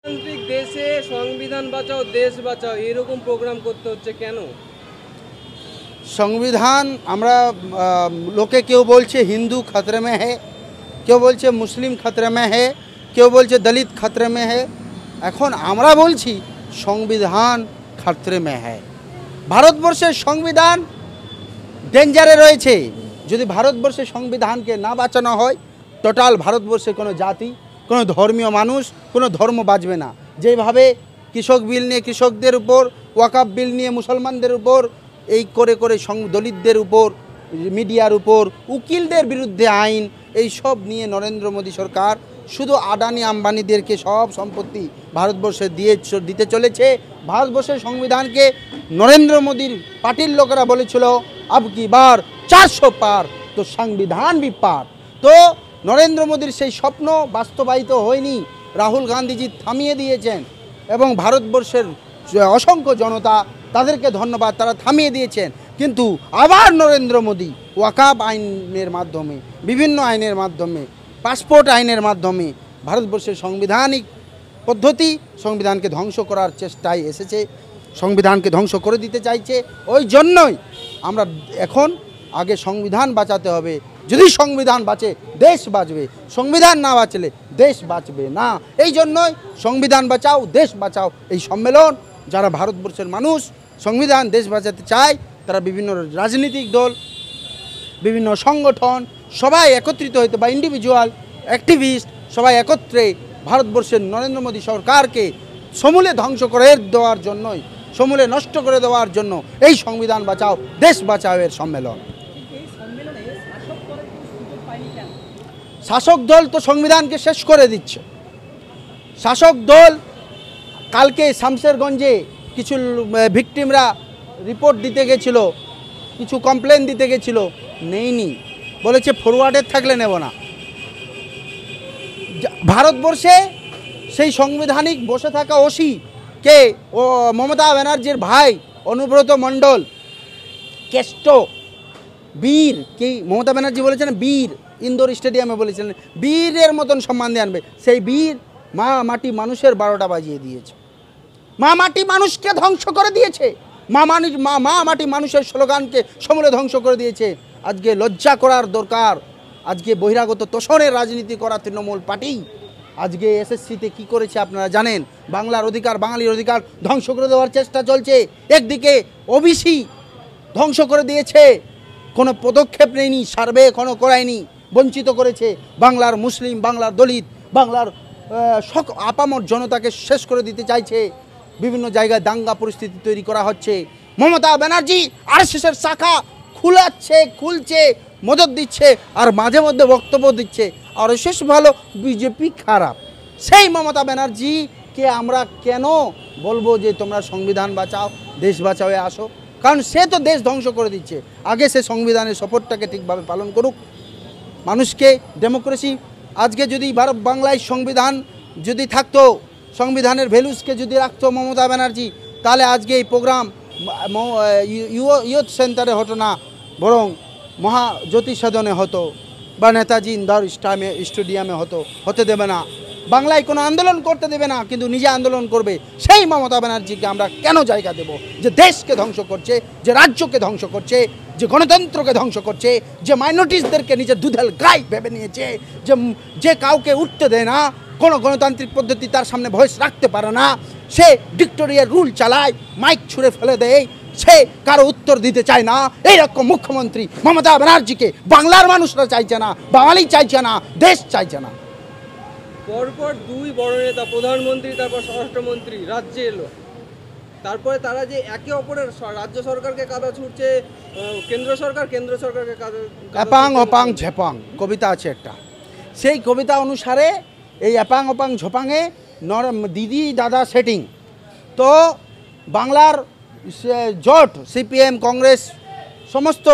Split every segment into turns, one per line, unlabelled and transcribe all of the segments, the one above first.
গণতান্ত্রিক দেশে সংবিধান বাঁচাও দেশ বাঁচাও এরকম প্রোগ্রাম করতে হচ্ছে কেন?
সংবিধান আমরা লোকে কেউ বলছে হিন্দু खतरे में है, কেউ বলছে মুসলিম खतरे में है, কেউ বলছে দলিত खतरे में है। এখন আমরা বলছি সংবিধান खतरे में है। ভারতবর্ষের সংবিধান ডেঞ্জারে রয়েছে। যদি ভারতবর্ষের সংবিধানকে না বাঁচানো হয় টোটাল ভারতবর্ষে কোনো জাতি, কোনো ধর্মীয় মানুষ, কোনো ধর্ম বাঁচবে না। যেভাবে কৃষক বিল নিয়ে কৃষকদের উপর, ওয়াকাফ বিল নিয়ে মুসলমানদের উপর, এই করে করে দলিতদের উপর, মিডিয়ার উপর, উকিলদের বিরুদ্ধে আইন, এই সব নিয়ে নরেন্দ্র মোদী সরকার শুধু আদানি আম্বানিদেরকে সব সম্পত্তি ভারতবর্ষে দিতে চলেছে। ভারতবর্ষের সংবিধানকে নরেন্দ্র মোদীর পার্টির লোকেরা বলেছিল আব কি বার 400 পার তো সংবিধান भी পার। তো নরেন্দ্র মোদীর সেই স্বপ্ন বাস্তবায়িত হয়নি। রাহুল গান্ধীজি থামিয়ে দিয়েছেন এবং ভারতবর্ষের অসংখ্য জনতা তাদেরকে ধন্যবাদ, তারা থামিয়ে দিয়েছেন। কিন্তু আবার নরেন্দ্র মোদী ওয়াকাফ আইনের মাধ্যমে, বিভিন্ন আইনের মাধ্যমে, পাসপোর্ট আইনের মাধ্যমে ভারতবর্ষের সাংবিধানিক পদ্ধতি, সংবিধানকে ধ্বংস করার চেষ্টায় এসেছে, সংবিধানকে ধ্বংস করে দিতে চাইছে। ওই জন্যই আমরা এখন আগে সংবিধান বাঁচাতে হবে। যদি সংবিধান বাঁচে দেশ বাঁচবে, সংবিধান না বাঁচলে দেশ বাঁচবে না। এই জন্যই সংবিধান বাঁচাও দেশ বাঁচাও এই সম্মেলন। যারা ভারতবর্ষের মানুষ সংবিধান দেশ বাঁচাতে চায় তারা বিভিন্ন রাজনৈতিক দল, বিভিন্ন সংগঠন সবাই একত্রিত হইতে, বা ইন্ডিভিজুয়াল অ্যাক্টিভিস্ট সবাই একত্রে ভারতবর্ষের নরেন্দ্র মোদী সরকারকে সমূলে ধ্বংস করে দেওয়ার জন্যই, সমূলে নষ্ট করে দেওয়ার জন্য এই সংবিধান বাঁচাও দেশ বাঁচাও এর সম্মেলন। শাসক দল তো সংবিধানকে শেষ করে দিচ্ছে। শাসক দল কালকে শামশেরগঞ্জে কিছু ভিকটিমরা রিপোর্ট দিতে গেছিল, কিছু কমপ্লেন দিতে গেছিল, নেইনি, বলেছে ফরওয়ার্ডের থাকলে নেব না। ভারতবর্ষে সেই সাংবিধানিক বসে থাকা ওসি কে ও মমতা ব্যানার্জির ভাই অনুব্রত মণ্ডল কেষ্ট বীর, কি মমতা ব্যানার্জি বলেছেন বীর, ইন্দোর স্টেডিয়ামে বলেছিলেন বীরের মতন সম্মান দিয়ে আনবে। সেই বীর মা মাটি মানুষের 12টা বাজিয়ে দিয়েছে, মা মাটি মানুষকে ধ্বংস করে দিয়েছে, মা মাটি মানুষের স্লোগানকে সমূলে ধ্বংস করে দিয়েছে। আজকে লজ্জা করার দরকার। আজকে বহিরাগত তোষণের রাজনীতি করা তৃণমূল পার্টি আজকে এসএসসিতে কি করেছে আপনারা জানেন। বাংলার অধিকার, বাঙালির অধিকার ধ্বংস করে দেওয়ার চেষ্টা চলছে। একদিকে ওবিসি ধ্বংস করে দিয়েছে, কোনো পদক্ষেপ নেয়নি, সার্ভে এখনও করায়নি, বঞ্চিত করেছে। বাংলার মুসলিম, বাংলার দলিত, বাংলার আপামর জনতাকে শেষ করে দিতে চাইছে। বিভিন্ন জায়গায় দাঙ্গা পরিস্থিতি তৈরি করা হচ্ছে। মমতা ব্যানার্জি আরএসএসের শাখা খুলছে, মদত দিচ্ছে, আর মাঝে মধ্যে বক্তব্য দিচ্ছে আরএসএস ভালো, বিজেপি খারাপ। সেই মমতা ব্যানার্জিকে আমরা কেন বলবো যে তোমরা সংবিধান বাঁচাও দেশ বাঁচাও আসো? কারণ সে তো দেশ ধ্বংস করে দিচ্ছে। আগে সে সংবিধানের শপথটাকে ঠিকভাবে পালন করুক, মানুষকে ডেমোক্রেসি, আজকে যদি ভারত বাংলায় সংবিধান যদি থাকতো, সংবিধানের ভ্যালুসকে যদি রাখতো মমতা ব্যানার্জি, তাহলে আজকে এই প্রোগ্রাম ইয়ুথ সেন্টারে হতো না, বরং মহাজ্যোতি সদনে হতো, বা নেতাজি ইন্দোর স্টেডিয়ামে হতে দেবে না। বাংলায় কোনো আন্দোলন করতে দেবে না, কিন্তু নিজে আন্দোলন করবে। সেই মমতা ব্যানার্জিকে আমরা কেন জায়গা দেব, যে দেশকে ধ্বংস করছে, যে রাজ্যকে ধ্বংস করছে, যে গণতন্ত্রকে ধ্বংস করছে, যে মাইনরিটিসদেরকে নিজের দুধেল গাই ভেবে নিয়েছে, যে কাউকে উঠতে দেয় না, কোনো গণতান্ত্রিক পদ্ধতি তার সামনে ভয়েস রাখতে পারে না, সে ডিক্টোরিয়ার রুল চালায়, মাইক ছুঁড়ে ফেলে দেয়, সে কারো উত্তর দিতে চায় না। এইরকম মুখ্যমন্ত্রী মমতা ব্যানার্জিকে বাংলার মানুষরা চাইছে না, বাঙালি চাইছে না, দেশ চাইছে না।
পরপর দুই বড় নেতা, প্রধানমন্ত্রী তারপর স্বরাষ্ট্রমন্ত্রী রাজ্যে এলো, তারপরে তারা যে একে অপরের রাজ্য সরকারকে কাদা ছুটছে, কেন্দ্র সরকারকে কাদা,
অ্যাপাং অপাং ঝেপাং কবিতা আছে একটা, সেই কবিতা অনুসারে এই অ্যাপাং অপাং ঝপাঙে দিদি দাদা সেটিং। তো বাংলার জোট সিপিএম, কংগ্রেস, সমস্ত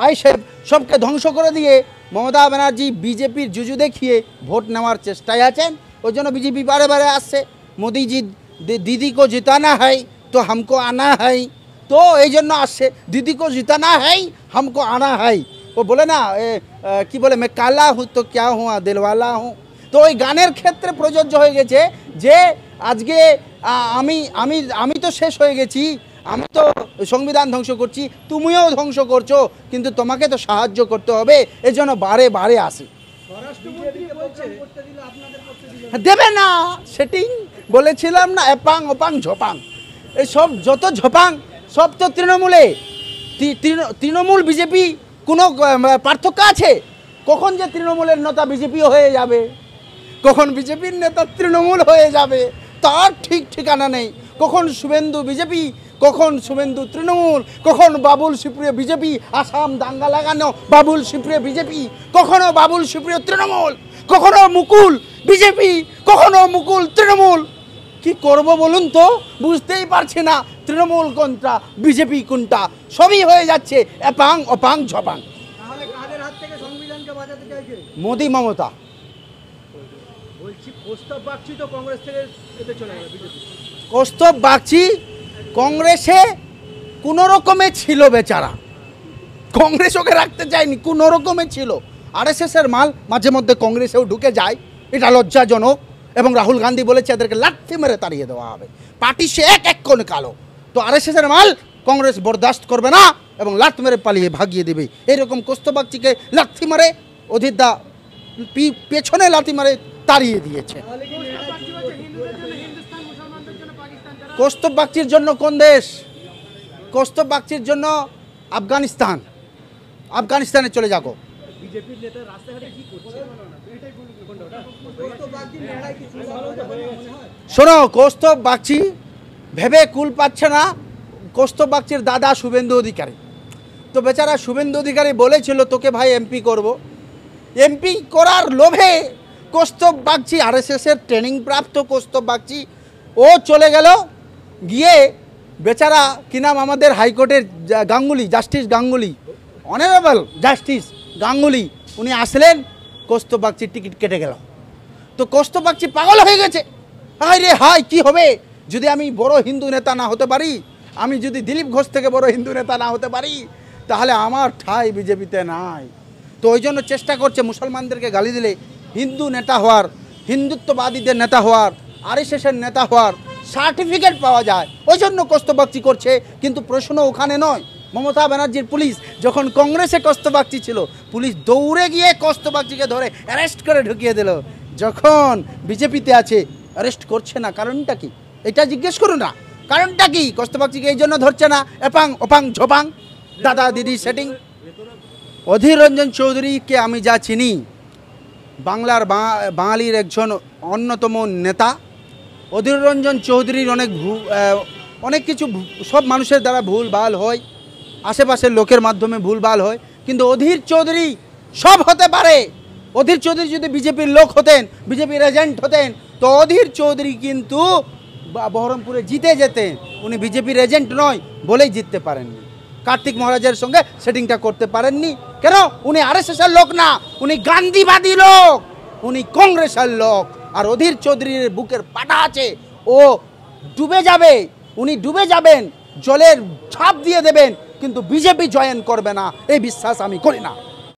আইএসএফ সবকে ধ্বংস করে দিয়ে মমতা ব্যানার্জি বিজেপির জুজু দেখিয়ে ভোট নেওয়ার চেষ্টায় আছেন। ওই জন্য বিজেপি বারে বারে আসছে, মোদিজি দিদি কো জিতানা হয় তো হামকো আনা হয়, তো এই জন্য আসছে, দিদি কো জিতানা হয় হামকো আনা হয়। ও বলে না কি বলে, मैं काला हूँ तो क्या हुआ दिलवाला हूँ, তো ওই গানের ক্ষেত্রে প্রযোজ্য হয়ে গেছে যে আজকে আমি আমি আমি তো শেষ হয়ে গেছি, আমি তো সংবিধান ধ্বংস করছি, তুমিও ধ্বংস করছো, কিন্তু তোমাকে তো সাহায্য করতে হবে, এজন্য বারে বারে আসি। দেবে না, সেটিং বলেছিলাম না, এপাং ওপাং ঝপাং, এসব যত ঝপাং সব তো তৃণমূলে। তৃণমূল বিজেপি কোনো পার্থক্য আছে? কখন যে তৃণমূলের নেতা বিজেপিও হয়ে যাবে, কখন বিজেপির নেতা তৃণমূল হয়ে যাবে তার ঠিক ঠিকানা নেই। কখন শুভেন্দু বিজেপি, কখন শুভেন্দু তৃণমূল, কখন বাবুল সুপ্রিয় বিজেপি, আসাম দাঙ্গা লাগানো বাবুল সুপ্রিয় বিজেপি, কখনো বাবুল সুপ্রিয় তৃণমূল, কখনো মুকুল বিজেপি, কখনো মুকুল তৃণমূল। কি করব বলুন তো, বুঝতেই পারছি না তৃণমূল কোনটা বিজেপি কোনটা, সবই হয়ে যাচ্ছে এপাং অপাং ঝপাং।
তাহলে কাদের হাত থেকে সংবিধানকে বাঁচাতে চাইছে?
মোদি মমতা।
বলছি প্রস্তাব বাগচি তো কংগ্রেস থেকে এতে চলে গেল বিজেপি।
কৌস্তব বাগচি কংগ্রেসে কোনো রকমে ছিল, বেচারা কংগ্রেস ওকে রাখতে চায়নি, কোনো রকমে ছিল। আরএসএসের মাল মাঝে মধ্যে কংগ্রেসেও ঢুকে যায়, এটা লজ্জাজনক। এবং রাহুল গান্ধী বলেছে এদেরকে লাঠি মেরে তাড়িয়ে দেওয়া হবে, পার্টি সে এক এক কোণে কালো। তো আরএসএসের মাল কংগ্রেস বরদাস্ত করবে না এবং লাঠ মেরে পালিয়ে ভাগিয়ে দেবে। এরকম কৌস্তব বাগচিকে লাঠি মারে অধীর দা পেছনে লাঠি মারে তাড়িয়ে দিয়েছে। কৌস্তব বাগচির জন্য কোন দেশ? কৌস্তব বাগচির জন্য আফগানিস্তান, আফগানিস্তানে চলে যাবো।
বিজেপির নেতা রাস্তাঘাটে কি করছে?
শোনো, কৌস্তব বাগচি ভেবে কুল পাচ্ছে না। কৌস্তব বাগচির দাদা শুভেন্দু অধিকারী, তো বেচারা শুভেন্দু অধিকারী বলেছিল তোকে ভাই এমপি করব। এমপি করার লোভে কৌস্তব বাগচি, আরএসএসের ট্রেনিং প্রাপ্ত কৌস্তব বাগচি, ও চলে গেল। গিয়ে বেচারা কি নাম আমাদের হাইকোর্টের Ganguly, justice Ganguly, honourable justice Ganguly, উনি আসলেন, কৌস্তব বাগচির টিকিট কেটে গেল। তো কৌস্তব বাগচি পাগল হয়ে গেছে, হায় রে হায় কি হবে যদি আমি বড় হিন্দু নেতা না হতে পারি, আমি যদি দিলীপ ঘোষ থেকে বড় হিন্দু নেতা না হতে পারি, তাহলে আমার ঠাঁই বিজেপিতে নাই। তো ওই জন্য চেষ্টা করছে মুসলমানদেরকে গালি দিলে হিন্দু নেতা হওয়ার, হিন্দুত্ববাদীদের নেতা হওয়ার, আরএসএসের নেতা হওয়ার সার্টিফিকেট পাওয়া যায়, ওই জন্য কৌস্তব বাগচি করছে। কিন্তু প্রশ্ন ওখানে নয়। মমতা ব্যানার্জির পুলিশ যখন কংগ্রেসে কৌস্তব বাগচি ছিল, পুলিশ দৌড়ে গিয়ে কৌস্তব বাগচিকে ধরে অ্যারেস্ট করে ঢুকিয়ে দিল। যখন বিজেপিতে আছে অ্যারেস্ট করছে না, কারণটা কি? এটা জিজ্ঞেস করুন না, কারণটা কি? কৌস্তব বাগচিকে এই জন্য ধরছে না, এপাং ওপাং ঝোপাং দাদা দিদি সেটিং। অধীর রঞ্জন চৌধুরীকে আমি যা চিনি, বাংলার বাঙালির একজন অন্যতম নেতা। অধীর রঞ্জন চৌধুরীর অনেক কিছু সব মানুষের দ্বারা ভুলভাল হয়, আশেপাশের লোকের মাধ্যমে ভুলভাল হয়, কিন্তু অধীর চৌধুরী সব হতে পারে। অধীর চৌধুরী যদি বিজেপির লোক হতেন, বিজেপির এজেন্ট হতেন, তো অধীর চৌধুরী কিন্তু বহরমপুরে জিতে যেতেন। উনি বিজেপির এজেন্ট নয় বলেই জিততে পারেননি, কার্তিক মহারাজের সঙ্গে সেটিংটা করতে পারেননি। কেন? উনি আরএসএসের লোক না, উনি গান্ধীবাদী লোক, উনি কংগ্রেসের লোক। আর অধীর চৌধুরীর বুকের পাটা আছে, ও ডুবে যাবে, উনি ডুবে যাবেন, জলের ছাপ দিয়ে দেবেন, কিন্তু বিজেপি জয়েন করবে না, এই বিশ্বাস আমি করি না।